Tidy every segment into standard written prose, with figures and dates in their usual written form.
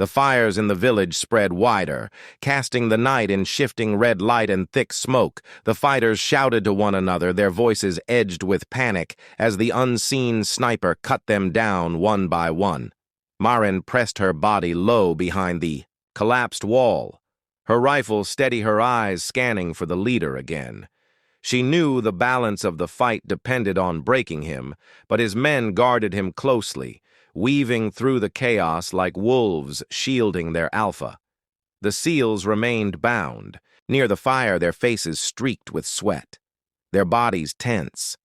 The fires in the village spread wider, casting the night in shifting red light and thick smoke. The fighters shouted to one another, their voices edged with panic, as the unseen sniper cut them down one by one. Maren pressed her body low behind the collapsed wall, her rifle steady, her eyes scanning for the leader again. She knew the balance of the fight depended on breaking him, but his men guarded him closely, weaving through the chaos like wolves shielding their alpha. The SEALs remained bound. Near the fire, their faces streaked with sweat, their bodies tense.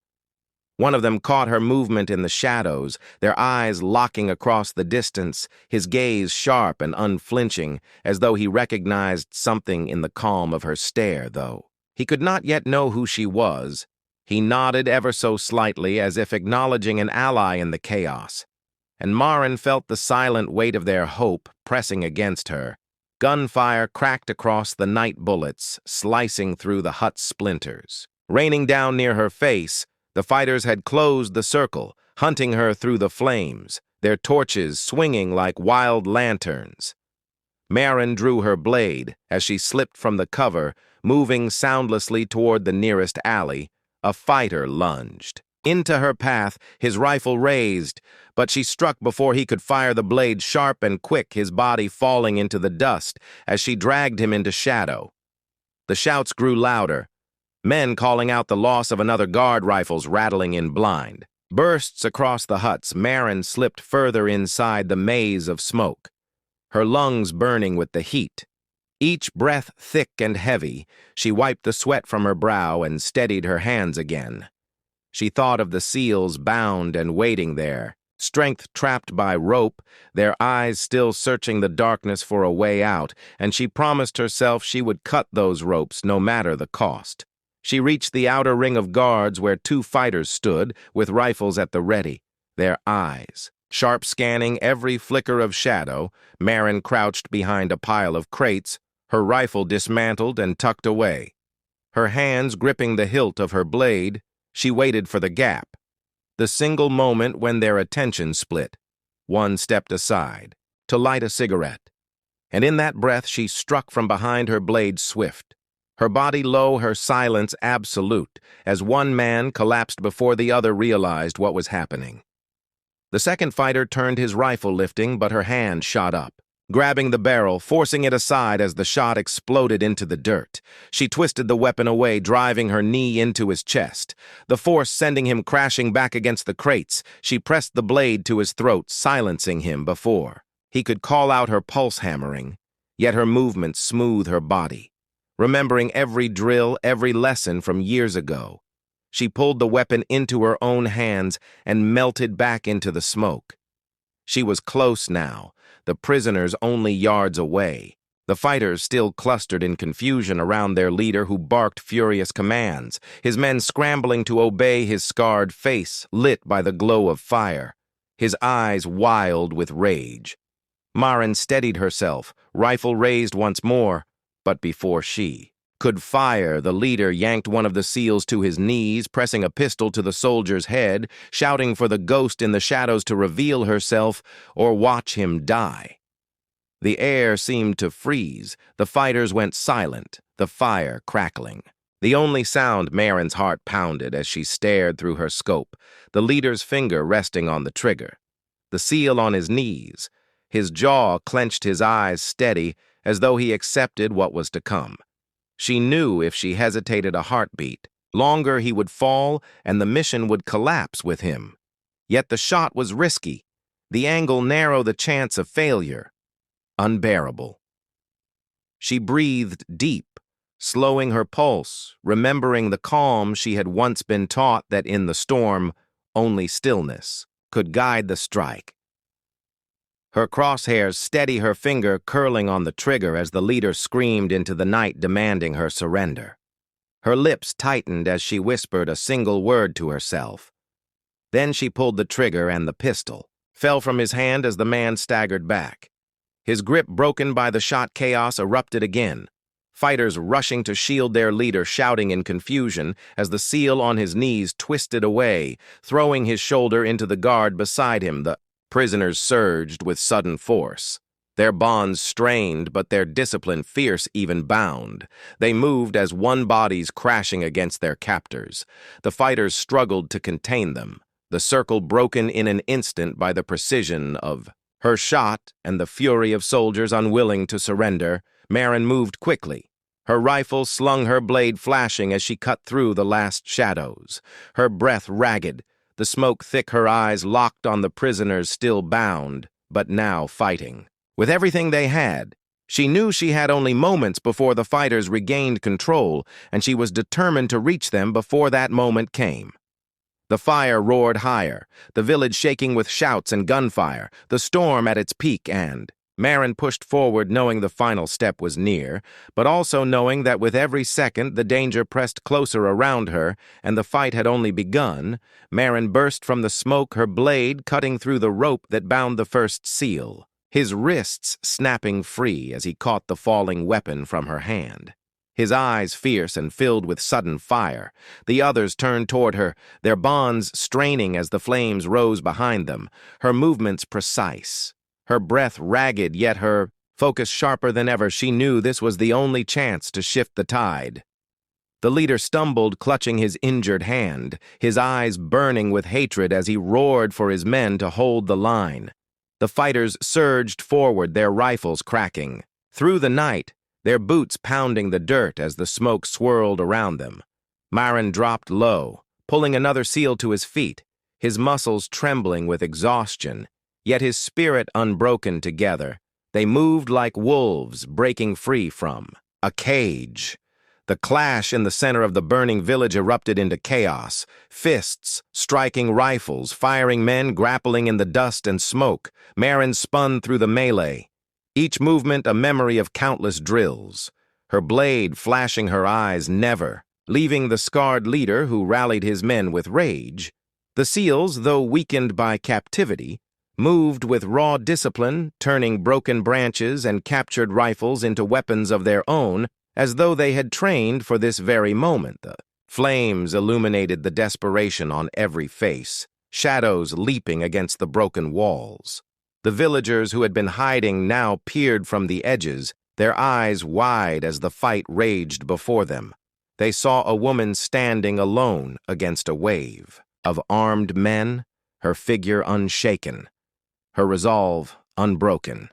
One of them caught her movement in the shadows, their eyes locking across the distance, his gaze sharp and unflinching, as though he recognized something in the calm of her stare, though he could not yet know who she was. He nodded ever so slightly, as if acknowledging an ally in the chaos. And Maren felt the silent weight of their hope pressing against her. Gunfire cracked across the night bullets, slicing through the hut splinters. Raining down near her face, the fighters had closed the circle, hunting her through the flames, their torches swinging like wild lanterns. Maren drew her blade as she slipped from the cover, moving soundlessly toward the nearest alley. A fighter lunged into her path, his rifle raised, but she struck before he could fire, the blade sharp and quick, his body falling into the dust as she dragged him into shadow. The shouts grew louder, men calling out the loss of another guard, rifles rattling in blind. Bursts across the huts, Maren slipped further inside the maze of smoke, her lungs burning with the heat. Each breath thick and heavy, she wiped the sweat from her brow and steadied her hands again. She thought of the SEALs bound and waiting there, strength trapped by rope, their eyes still searching the darkness for a way out, and she promised herself she would cut those ropes no matter the cost. She reached the outer ring of guards where two fighters stood, with rifles at the ready, their eyes sharp scanning every flicker of shadow. Maren crouched behind a pile of crates, her rifle dismantled and tucked away. Her hands gripping the hilt of her blade, she waited for the gap, the single moment when their attention split. One stepped aside to light a cigarette, and in that breath she struck from behind, her blade swift, her body low, her silence absolute, as one man collapsed before the other realized what was happening. The second fighter turned, his rifle lifting, but her hand shot up, grabbing the barrel, forcing it aside as the shot exploded into the dirt. She twisted the weapon away, driving her knee into his chest, the force sending him crashing back against the crates. She pressed the blade to his throat, silencing him before he could call out, her pulse hammering, yet her movements smooth her body. Remembering every drill, every lesson from years ago, she pulled the weapon into her own hands and melted back into the smoke. She was close now, the prisoners only yards away, the fighters still clustered in confusion around their leader, who barked furious commands, his men scrambling to obey, his scarred face lit by the glow of fire, his eyes wild with rage. Maren steadied herself, rifle raised once more, but before she could fire, the leader yanked one of the SEALs to his knees, pressing a pistol to the soldier's head, shouting for the ghost in the shadows to reveal herself or watch him die. The air seemed to freeze. The fighters went silent, the fire crackling. The only sound, Maren's heart pounded as she stared through her scope, the leader's finger resting on the trigger. The SEAL on his knees, his jaw clenched, his eyes steady, as though he accepted what was to come. She knew if she hesitated a heartbeat longer, he would fall and the mission would collapse with him. Yet the shot was risky, the angle narrow, the chance of failure unbearable. She breathed deep, slowing her pulse, remembering the calm she had once been taught, that in the storm only stillness could guide the strike. Her crosshairs steady, her finger curling on the trigger as the leader screamed into the night, demanding her surrender. Her lips tightened as she whispered a single word to herself. Then she pulled the trigger, and the pistol fell from his hand as the man staggered back. His grip broken by the shot, chaos erupted again. Fighters rushing to shield their leader, shouting in confusion as the SEAL on his knees twisted away, throwing his shoulder into the guard beside him. The prisoners surged with sudden force. Their bonds strained, but their discipline fierce even bound. They moved as one bodies crashing against their captors. The fighters struggled to contain them, the circle broken in an instant by the precision of her shot and the fury of soldiers unwilling to surrender. Marin moved quickly. Her rifle slung her blade flashing as she cut through the last shadows. Her breath ragged, the smoke thick, her eyes locked on the prisoners still bound, but now fighting. With everything they had, she knew she had only moments before the fighters regained control, and she was determined to reach them before that moment came. The fire roared higher, the village shaking with shouts and gunfire, the storm at its peak, and Marin pushed forward knowing the final step was near, but also knowing that with every second the danger pressed closer around her and the fight had only begun. Marin burst from the smoke, her blade cutting through the rope that bound the first seal, his wrists snapping free as he caught the falling weapon from her hand. His eyes fierce and filled with sudden fire. The others turned toward her, their bonds straining as the flames rose behind them, her movements precise. Her breath ragged, yet her focus sharper than ever. She knew this was the only chance to shift the tide. The leader stumbled, clutching his injured hand, his eyes burning with hatred as he roared for his men to hold the line. The fighters surged forward, their rifles cracking. Through the night, their boots pounding the dirt as the smoke swirled around them. Marin dropped low, pulling another seal to his feet, his muscles trembling with exhaustion, yet his spirit unbroken together. They moved like wolves breaking free from a cage. The clash in the center of the burning village erupted into chaos, fists striking rifles, firing men grappling in the dust and smoke. Marin spun through the melee, each movement a memory of countless drills, her blade flashing her eyes never, leaving the scarred leader who rallied his men with rage. The seals, though weakened by captivity, moved with raw discipline, turning broken branches and captured rifles into weapons of their own, as though they had trained for this very moment. The flames illuminated the desperation on every face, shadows leaping against the broken walls. The villagers who had been hiding now peered from the edges, their eyes wide as the fight raged before them. They saw a woman standing alone against a wave of armed men, her figure unshaken, her resolve unbroken.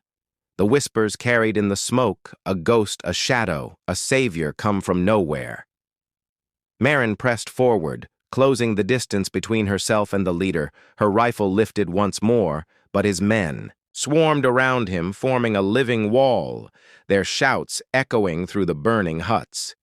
The whispers carried in the smoke, a ghost, a shadow, a savior come from nowhere. Marin pressed forward, closing the distance between herself and the leader, her rifle lifted once more, but his men swarmed around him, forming a living wall, their shouts echoing through the burning huts.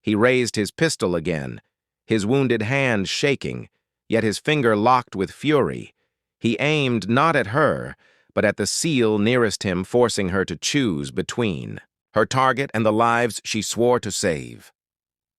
He raised his pistol again, his wounded hand shaking, yet his finger locked with fury. He aimed not at her, but at the seal nearest him, forcing her to choose between her target and the lives she swore to save.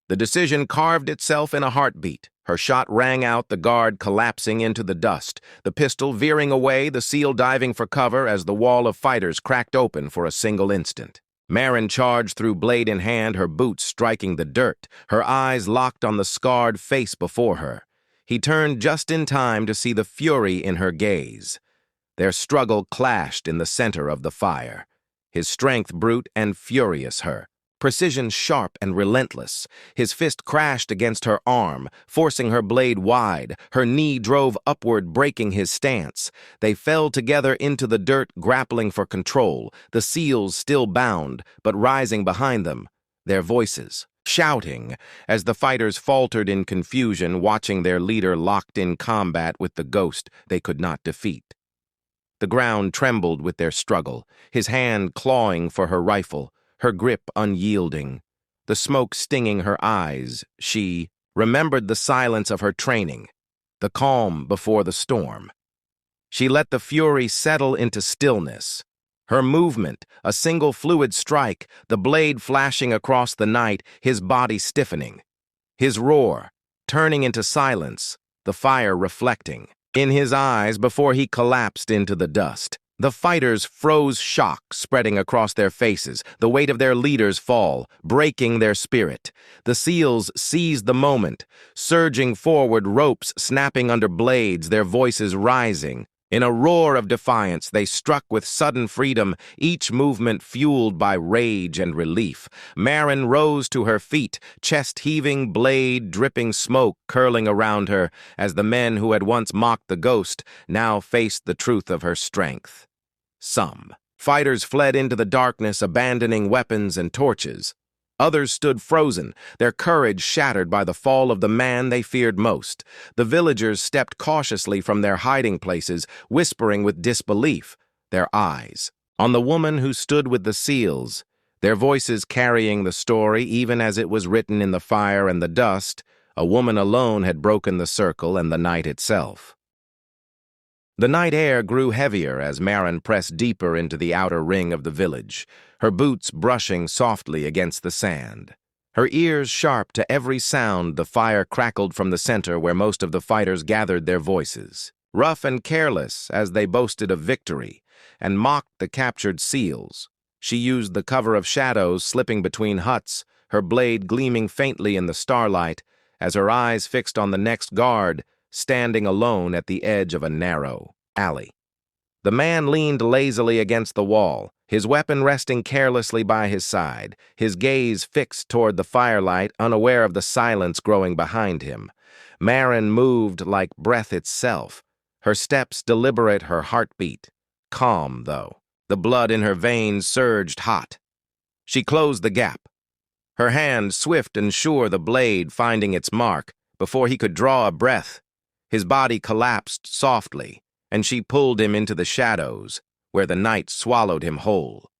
The decision carved itself in a heartbeat. Her shot rang out, the guard collapsing into the dust, the pistol veering away, the seal diving for cover as the wall of fighters cracked open for a single instant. Marin charged through, blade in hand, her boots striking the dirt, her eyes locked on the scarred face before her. He turned just in time to see the fury in her gaze. Their struggle clashed in the center of the fire, his strength brute and furious, her precision sharp and relentless. His fist crashed against her arm, forcing her blade wide. Her knee drove upward, breaking his stance. They fell together into the dirt, grappling for control, the seals still bound, but rising behind them, their voices shouting as the fighters faltered in confusion, watching their leader locked in combat with the ghost they could not defeat. The ground trembled with their struggle, his hand clawing for her rifle, her grip unyielding, the smoke stinging her eyes. She remembered the silence of her training, the calm before the storm. She let the fury settle into stillness. Her movement, a single fluid strike, the blade flashing across the night, his body stiffening. His roar, turning into silence, the fire reflecting in his eyes before he collapsed into the dust. The fighters froze, shock spreading across their faces, the weight of their leader's fall, breaking their spirit. The seals seized the moment, surging forward, ropes snapping under blades, their voices rising. In a roar of defiance, they struck with sudden freedom, each movement fueled by rage and relief. Marin rose to her feet, chest heaving, blade dripping smoke curling around her, as the men who had once mocked the ghost now faced the truth of her strength. Some fighters fled into the darkness, abandoning weapons and torches. Others stood frozen, their courage shattered by the fall of the man they feared most. The villagers stepped cautiously from their hiding places, whispering with disbelief, their eyes on the woman who stood with the seals, their voices carrying the story even as it was written in the fire and the dust. A woman alone had broken the circle and the night itself. The night air grew heavier as Marin pressed deeper into the outer ring of the village, her boots brushing softly against the sand. Her ears sharp to every sound, the fire crackled from the center where most of the fighters gathered their voices. Rough and careless as they boasted of victory, and mocked the captured seals. She used the cover of shadows slipping between huts, her blade gleaming faintly in the starlight, as her eyes fixed on the next guard, standing alone at the edge of a narrow alley. The man leaned lazily against the wall, his weapon resting carelessly by his side, his gaze fixed toward the firelight, unaware of the silence growing behind him. Marin moved like breath itself, her steps deliberate, her heartbeat calm, though. The blood in her veins surged hot. She closed the gap, her hand swift and sure, the blade finding its mark. Before he could draw a breath, his body collapsed softly, and she pulled him into the shadows, where the night swallowed him whole.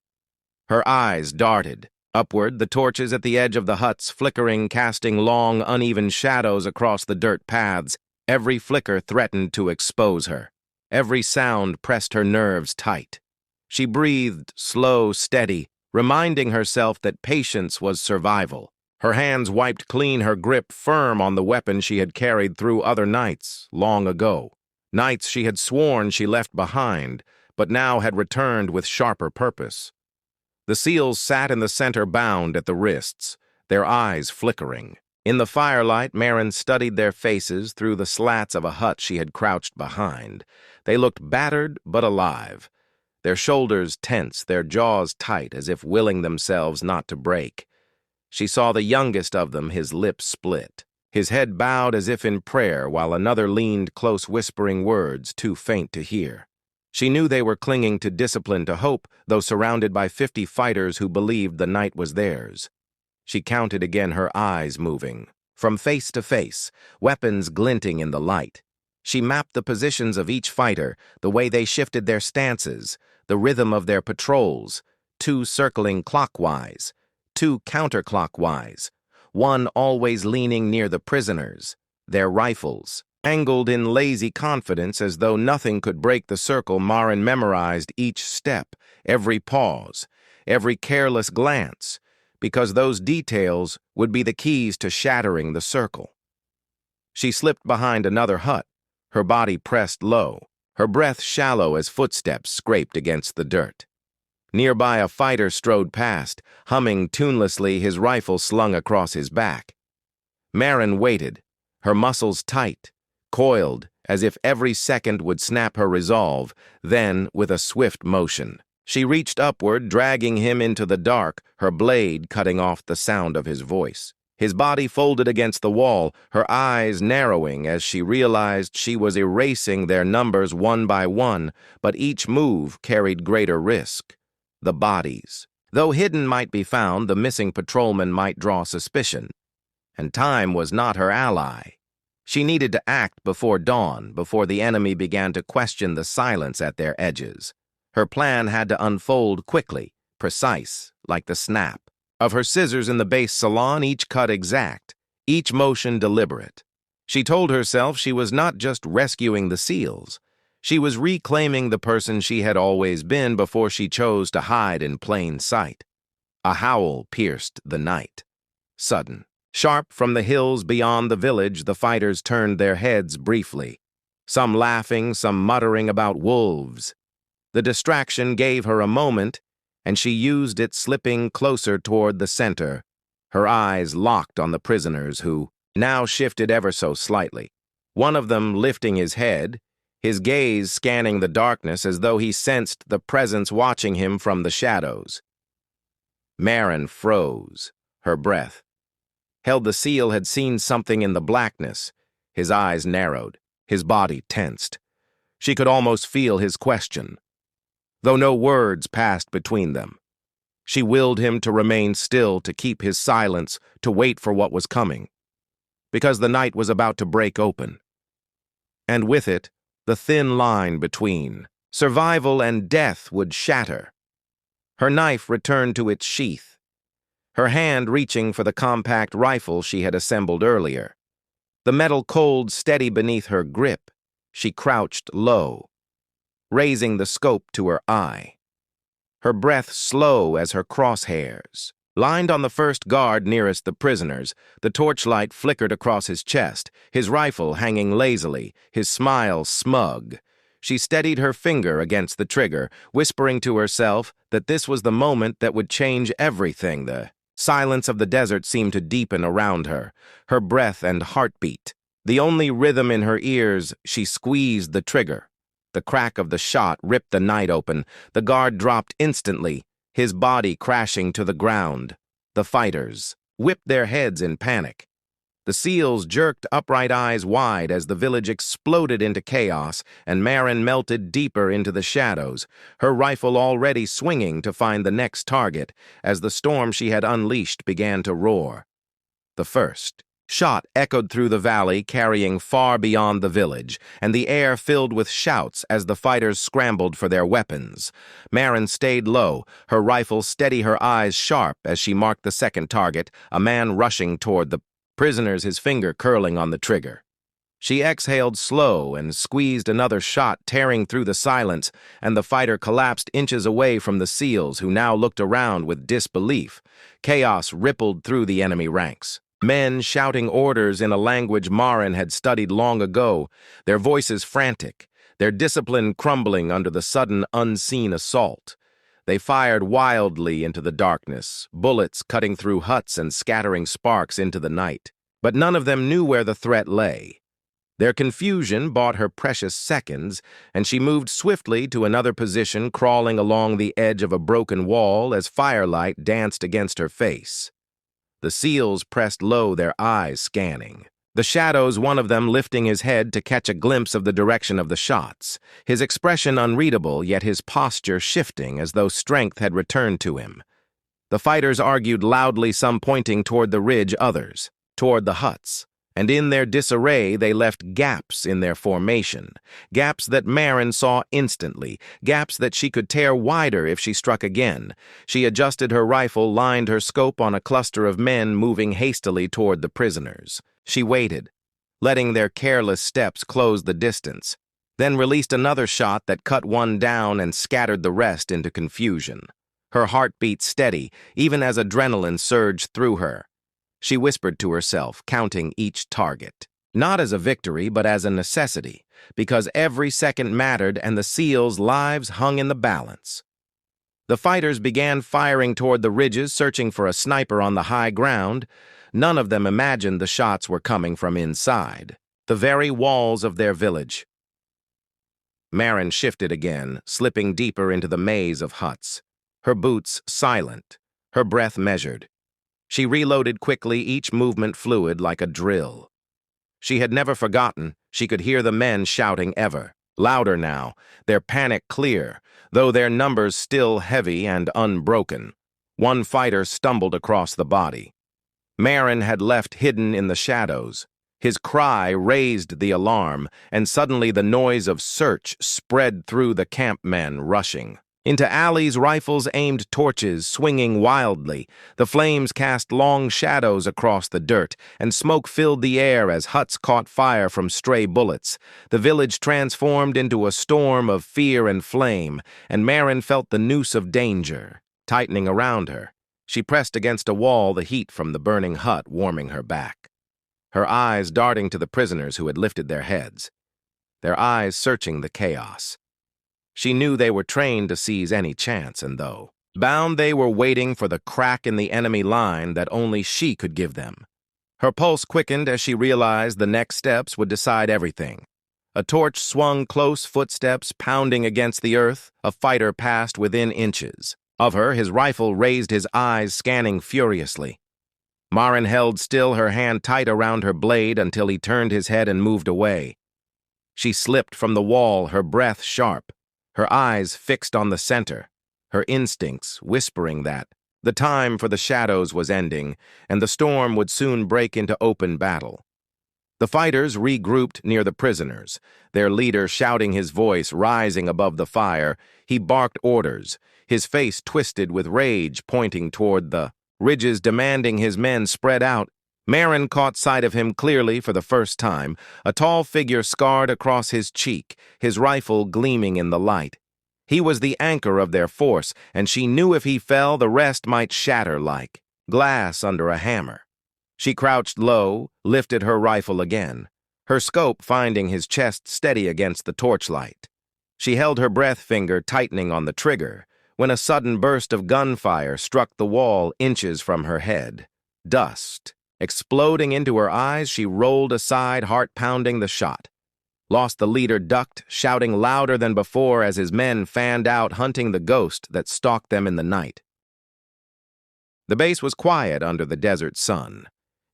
Her eyes darted upward, the torches at the edge of the huts flickering, casting long, uneven shadows across the dirt paths. Every flicker threatened to expose her. Every sound pressed her nerves tight. She breathed slow, steady, reminding herself that patience was survival. Her hands wiped clean, her grip firm on the weapon she had carried through other nights, long ago. Nights she had sworn she left behind, but now had returned with sharper purpose. The seals sat in the center, bound at the wrists, their eyes flickering. In the firelight, Marin studied their faces through the slats of a hut she had crouched behind. They looked battered but alive, their shoulders tense, their jaws tight as if willing themselves not to break. She saw the youngest of them, his lips split, his head bowed as if in prayer, while another leaned close, whispering words too faint to hear. She knew they were clinging to discipline, to hope, though surrounded by 50 fighters who believed the night was theirs. She counted again, her eyes moving, from face to face, weapons glinting in the light. She mapped the positions of each fighter, the way they shifted their stances, the rhythm of their patrols, 2 circling clockwise, 2 counterclockwise, one always leaning near the prisoners, their rifles angled in lazy confidence as though nothing could break the circle. Marin memorized each step, every pause, every careless glance, because those details would be the keys to shattering the circle. She slipped behind another hut, her body pressed low, her breath shallow as footsteps scraped against the dirt. Nearby, a fighter strode past, humming tunelessly, his rifle slung across his back. Marin waited, her muscles tight, coiled, as if every second would snap her resolve. Then, with a swift motion, she reached upward, dragging him into the dark, her blade cutting off the sound of his voice. His body folded against the wall, her eyes narrowing as she realized she was erasing their numbers one by one, but each move carried greater risk. The bodies. Though hidden might be found, the missing patrolman might draw suspicion. And time was not her ally. She needed to act before dawn, before the enemy began to question the silence at their edges. Her plan had to unfold quickly, precise, like the snap of her scissors in the base salon, each cut exact, each motion deliberate. She told herself she was not just rescuing the seals. She was reclaiming the person she had always been before she chose to hide in plain sight. A howl pierced the night. Sudden, sharp from the hills beyond the village, the fighters turned their heads briefly, some laughing, some muttering about wolves. The distraction gave her a moment, and she used it, slipping closer toward the center, her eyes locked on the prisoners who now shifted ever so slightly. One of them lifting his head, his gaze scanning the darkness as though he sensed the presence watching him from the shadows. Marin froze, her breath. Held the seal had seen something in the blackness. His eyes narrowed, his body tensed. She could almost feel his question, though no words passed between them. She willed him to remain still, to keep his silence, to wait for what was coming, because the night was about to break open. And with it, the thin line between survival and death would shatter. Her knife returned to its sheath, her hand reaching for the compact rifle she had assembled earlier. The metal cold steady beneath her grip, she crouched low, raising the scope to her eye. Her breath slow as her crosshairs. Lined on the first guard nearest the prisoners, the torchlight flickered across his chest, his rifle hanging lazily, his smile smug. She steadied her finger against the trigger, whispering to herself that this was the moment that would change everything. The silence of the desert seemed to deepen around her, her breath and heartbeat. The only rhythm in her ears, she squeezed the trigger. The crack of the shot ripped the night open. The guard dropped instantly, his body crashing to the ground. The fighters whipped their heads in panic. The seals jerked upright eyes wide as the village exploded into chaos and Marin melted deeper into the shadows, her rifle already swinging to find the next target as the storm she had unleashed began to roar. The first shot echoed through the valley, carrying far beyond the village, and the air filled with shouts as the fighters scrambled for their weapons. Marin stayed low, her rifle steady, her eyes sharp as she marked the second target, a man rushing toward the prisoners, his finger curling on the trigger. She exhaled slow and squeezed another shot, tearing through the silence, and the fighter collapsed inches away from the seals, who now looked around with disbelief. Chaos rippled through the enemy ranks. Men shouting orders in a language Marin had studied long ago, their voices frantic, their discipline crumbling under the sudden unseen assault. They fired wildly into the darkness, bullets cutting through huts and scattering sparks into the night. But none of them knew where the threat lay. Their confusion bought her precious seconds, and she moved swiftly to another position, crawling along the edge of a broken wall as firelight danced against her face. The seals pressed low, their eyes scanning. The shadows, one of them lifting his head to catch a glimpse of the direction of the shots, his expression unreadable, yet his posture shifting as though strength had returned to him. The fighters argued loudly, some pointing toward the ridge, others toward the huts. And in their disarray they left gaps in their formation, gaps that Marin saw instantly, gaps that she could tear wider if she struck again. She adjusted her rifle, lined her scope on a cluster of men moving hastily toward the prisoners. She waited, letting their careless steps close the distance, then released another shot that cut one down and scattered the rest into confusion. Her heartbeat steady, even as adrenaline surged through her. She whispered to herself, counting each target. Not as a victory, but as a necessity, because every second mattered and the seals' lives hung in the balance. The fighters began firing toward the ridges, searching for a sniper on the high ground. None of them imagined the shots were coming from inside, the very walls of their village. Marin shifted again, slipping deeper into the maze of huts, her boots silent, her breath measured. She reloaded quickly, each movement fluid like a drill. She had never forgotten. She could hear the men shouting ever, louder now, their panic clear, though their numbers still heavy and unbroken. One fighter stumbled across the body. Marin had left hidden in the shadows. His cry raised the alarm, and suddenly the noise of search spread through the campmen rushing. Into alleys, rifles aimed torches, swinging wildly. The flames cast long shadows across the dirt, and smoke filled the air as huts caught fire from stray bullets. The village transformed into a storm of fear and flame, and Marin felt the noose of danger tightening around her. She pressed against a wall, the heat from the burning hut warming her back. Her eyes darting to the prisoners who had lifted their heads, their eyes searching the chaos. She knew they were trained to seize any chance, and though bound, they were waiting for the crack in the enemy line that only she could give them. Her pulse quickened as she realized the next steps would decide everything. A torch swung close, footsteps pounding against the earth. A fighter passed within inches of her, his rifle raised, his eyes scanning furiously. Maren held still, her hand tight around her blade until he turned his head and moved away. She slipped from the wall, her breath sharp, her eyes fixed on the center, her instincts whispering that the time for the shadows was ending and the storm would soon break into open battle. The fighters regrouped near the prisoners, their leader shouting, his voice rising above the fire. He barked orders, his face twisted with rage, pointing toward the ridges, demanding his men spread out. Maren caught sight of him clearly for the first time, a tall figure scarred across his cheek, his rifle gleaming in the light. He was the anchor of their force, and she knew if he fell, the rest might shatter like glass under a hammer. She crouched low, lifted her rifle again, her scope finding his chest steady against the torchlight. She held her breath, finger tightening on the trigger, when a sudden burst of gunfire struck the wall inches from her head. Dust. Exploding into her eyes, she rolled aside, heart pounding the shot. Lost the leader, ducked, shouting louder than before as his men fanned out, hunting the ghost that stalked them in the night. The base was quiet under the desert sun,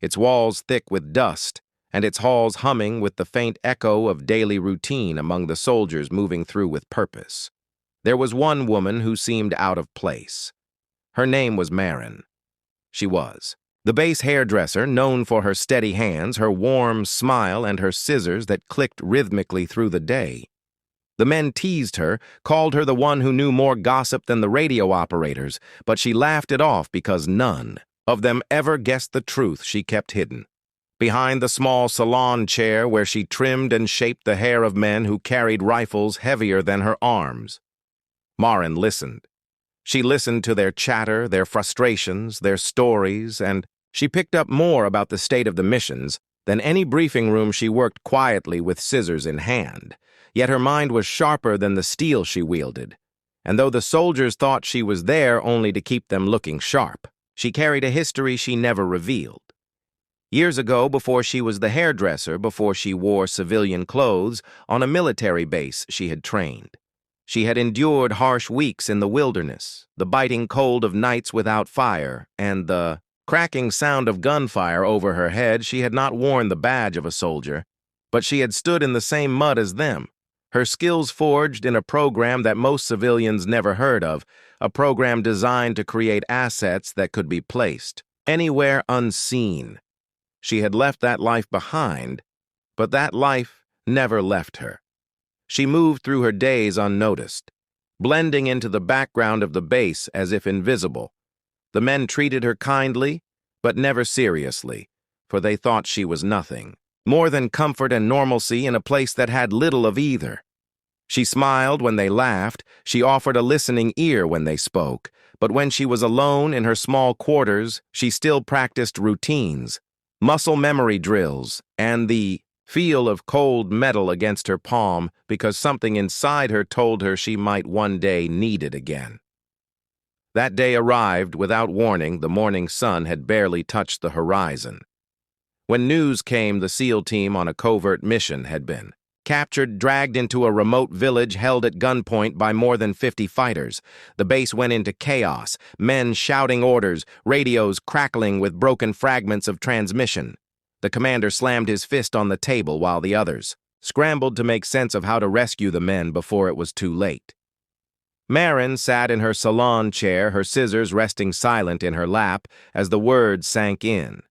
its walls thick with dust, and its halls humming with the faint echo of daily routine among the soldiers moving through with purpose. There was one woman who seemed out of place. Her name was Maren. She was the base hairdresser, known for her steady hands, her warm smile, and her scissors that clicked rhythmically through the day. The men teased her, called her the one who knew more gossip than the radio operators, but she laughed it off because none of them ever guessed the truth she kept hidden. Behind the small salon chair where she trimmed and shaped the hair of men who carried rifles heavier than her arms, Maren listened. She listened to their chatter, their frustrations, their stories, and she picked up more about the state of the missions than any briefing room. She worked quietly with scissors in hand, yet her mind was sharper than the steel she wielded. And though the soldiers thought she was there only to keep them looking sharp, she carried a history she never revealed. Years ago, before she was the hairdresser, before she wore civilian clothes, on a military base she had trained. She had endured harsh weeks in the wilderness, the biting cold of nights without fire, and the cracking sound of gunfire over her head. She had not worn the badge of a soldier, but she had stood in the same mud as them, her skills forged in a program that most civilians never heard of, a program designed to create assets that could be placed anywhere unseen. She had left that life behind, but that life never left her. She moved through her days unnoticed, blending into the background of the base as if invisible. The men treated her kindly, but never seriously, for they thought she was nothing more than comfort and normalcy in a place that had little of either. She smiled when they laughed, she offered a listening ear when they spoke, but when she was alone in her small quarters, she still practiced routines, muscle memory drills, and the feel of cold metal against her palm because something inside her told her she might one day need it again. That day arrived without warning. The morning sun had barely touched the horizon. When news came, the SEAL team on a covert mission had been captured, dragged into a remote village, held at gunpoint by more than 50 fighters. The base went into chaos, men shouting orders, radios crackling with broken fragments of transmission. The commander slammed his fist on the table while the others scrambled to make sense of how to rescue the men before it was too late. Maren sat in her salon chair, her scissors resting silent in her lap as the words sank in.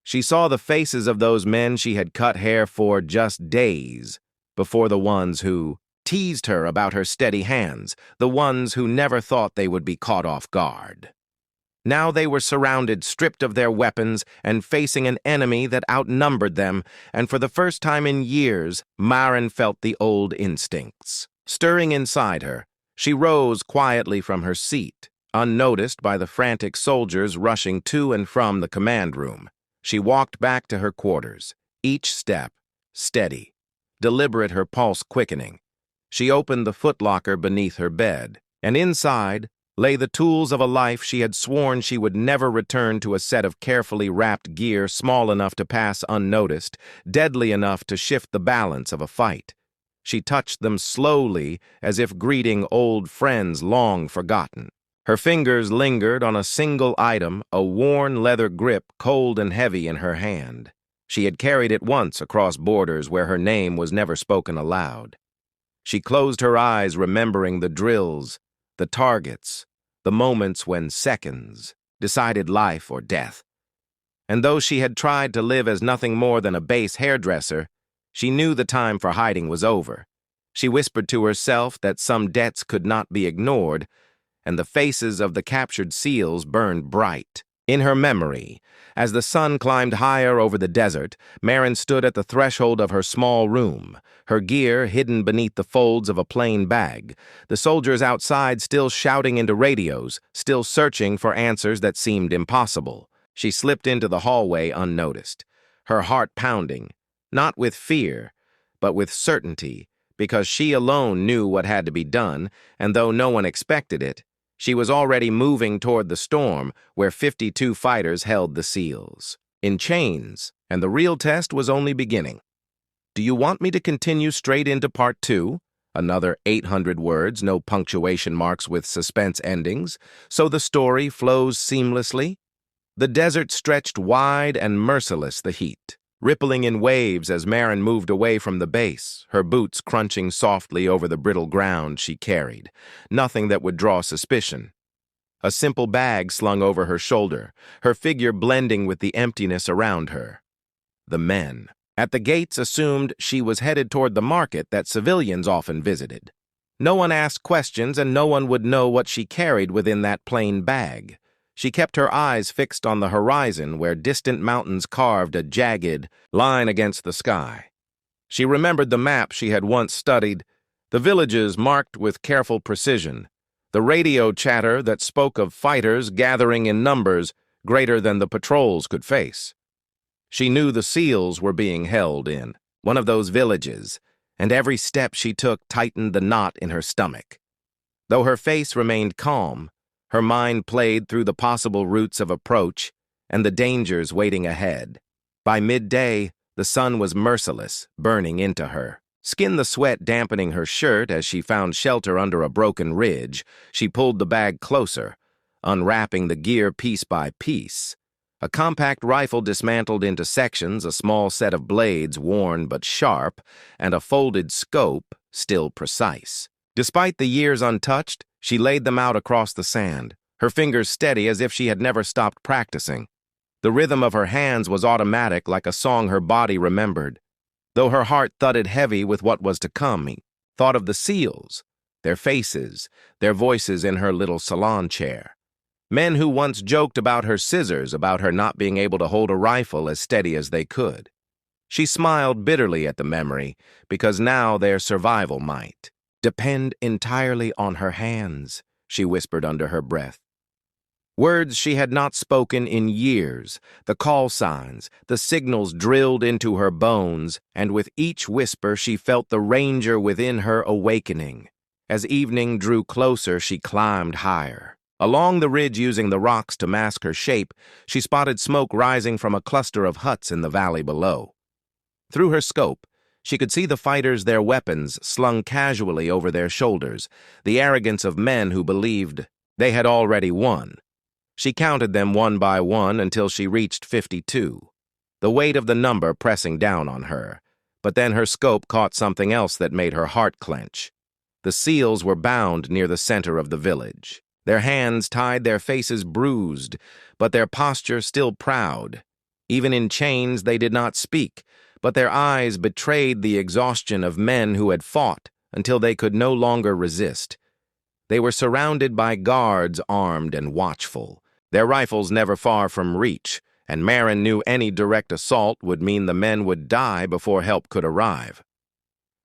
She saw the faces of those men she had cut hair for just days before, the ones who teased her about her steady hands, the ones who never thought they would be caught off guard. Now they were surrounded, stripped of their weapons, and facing an enemy that outnumbered them, and for the first time in years, Maren felt the old instincts stirring inside her. She rose quietly from her seat, unnoticed by the frantic soldiers rushing to and from the command room. She walked back to her quarters, each step steady, deliberate, her pulse quickening. She opened the footlocker beneath her bed, and inside lay the tools of a life she had sworn she would never return to, a set of carefully wrapped gear small enough to pass unnoticed, deadly enough to shift the balance of a fight. She touched them slowly, as if greeting old friends long forgotten. Her fingers lingered on a single item, a worn leather grip cold and heavy in her hand. She had carried it once across borders where her name was never spoken aloud. She closed her eyes, remembering the drills, the targets, the moments when seconds decided life or death. And though she had tried to live as nothing more than a base hairdresser, she knew the time for hiding was over. She whispered to herself that some debts could not be ignored, and the faces of the captured SEALs burned bright. In her memory, as the sun climbed higher over the desert, Marin stood at the threshold of her small room, her gear hidden beneath the folds of a plain bag, the soldiers outside still shouting into radios, still searching for answers that seemed impossible. She slipped into the hallway unnoticed, her heart pounding, not with fear, but with certainty, because she alone knew what had to be done, and though no one expected it, she was already moving toward the storm where 52 fighters held the SEALs, in chains, and the real test was only beginning. Do you want me to continue straight into part 2? Another 800 words, no punctuation marks with suspense endings, so the story flows seamlessly? The desert stretched wide and merciless, the heat, rippling in waves as Marin moved away from the base, her boots crunching softly over the brittle ground she carried, nothing that would draw suspicion. A simple bag slung over her shoulder, her figure blending with the emptiness around her. The men at the gates assumed she was headed toward the market that civilians often visited. No one asked questions, and no one would know what she carried within that plain bag. She kept her eyes fixed on the horizon where distant mountains carved a jagged line against the sky. She remembered the map she had once studied, the villages marked with careful precision, the radio chatter that spoke of fighters gathering in numbers greater than the patrols could face. She knew the SEALs were being held in one of those villages, and every step she took tightened the knot in her stomach. Though her face remained calm, her mind played through the possible routes of approach and the dangers waiting ahead. By midday, the sun was merciless, burning into her. Skin the sweat dampening her shirt as she found shelter under a broken ridge, she pulled the bag closer, unwrapping the gear piece by piece. A compact rifle dismantled into sections, a small set of blades worn but sharp, and a folded scope still precise. Despite the years untouched, she laid them out across the sand, her fingers steady as if she had never stopped practicing. The rhythm of her hands was automatic, like a song her body remembered. Though her heart thudded heavy with what was to come, he thought of the SEALs, their faces, their voices in her little salon chair. Men who once joked about her scissors, about her not being able to hold a rifle as steady as they could. She smiled bitterly at the memory, because now their survival might depend entirely on her hands, she whispered under her breath. Words she had not spoken in years, the call signs, the signals drilled into her bones, and with each whisper she felt the ranger within her awakening. As evening drew closer, she climbed higher. Along the ridge, using the rocks to mask her shape, she spotted smoke rising from a cluster of huts in the valley below. Through her scope, she could see the fighters, their weapons slung casually over their shoulders, the arrogance of men who believed they had already won. She counted them one by one until she reached 52, the weight of the number pressing down on her. But then her scope caught something else that made her heart clench. The SEALs were bound near the center of the village, their hands tied, their faces bruised, but their posture still proud. Even in chains they did not speak, but their eyes betrayed the exhaustion of men who had fought until they could no longer resist. They were surrounded by guards armed and watchful, their rifles never far from reach, and Marin knew any direct assault would mean the men would die before help could arrive.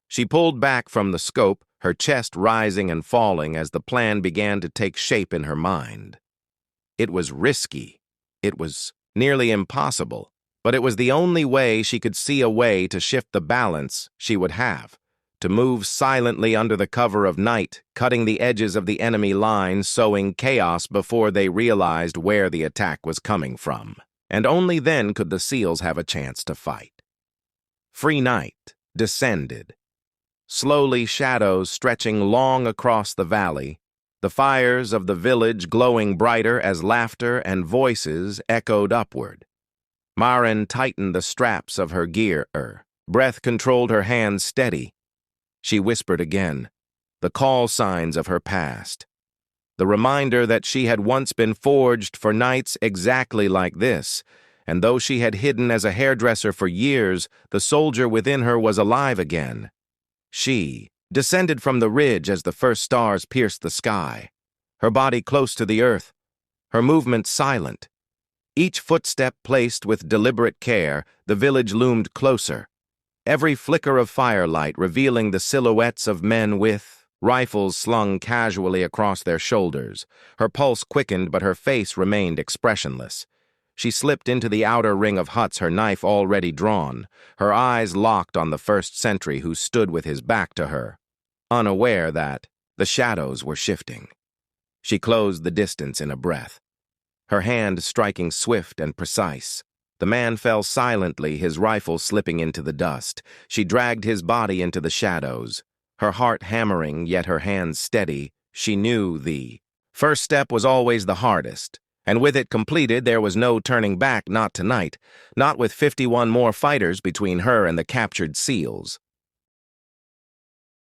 She pulled back from the scope, her chest rising and falling as the plan began to take shape in her mind. It was risky. It was nearly impossible. But it was the only way she could see a way to shift the balance she would have, to move silently under the cover of night, cutting the edges of the enemy line, sowing chaos before they realized where the attack was coming from. And only then could the SEALs have a chance to fight. Free night descended. slowly shadows stretching long across the valley, the fires of the village glowing brighter as laughter and voices echoed upward. Maren tightened the straps of her gear. Breath controlled her hands steady. She whispered again, the call signs of her past. The reminder that she had once been forged for nights exactly like this, and though she had hidden as a hairdresser for years, the soldier within her was alive again. She descended from the ridge as the first stars pierced the sky, her body close to the earth, her movements silent. Each footstep placed with deliberate care, the village loomed closer, every flicker of firelight revealing the silhouettes of men with rifles slung casually across their shoulders. Her pulse quickened, but her face remained expressionless. She slipped into the outer ring of huts, her knife already drawn, her eyes locked on the first sentry who stood with his back to her, unaware that the shadows were shifting. She closed the distance in a breath, her hand striking swift and precise. The man fell silently, his rifle slipping into the dust. She dragged his body into the shadows, her heart hammering, yet her hands steady. She knew the first step was always the hardest, and with it completed, there was no turning back, not tonight, not with 51 more fighters between her and the captured SEALs.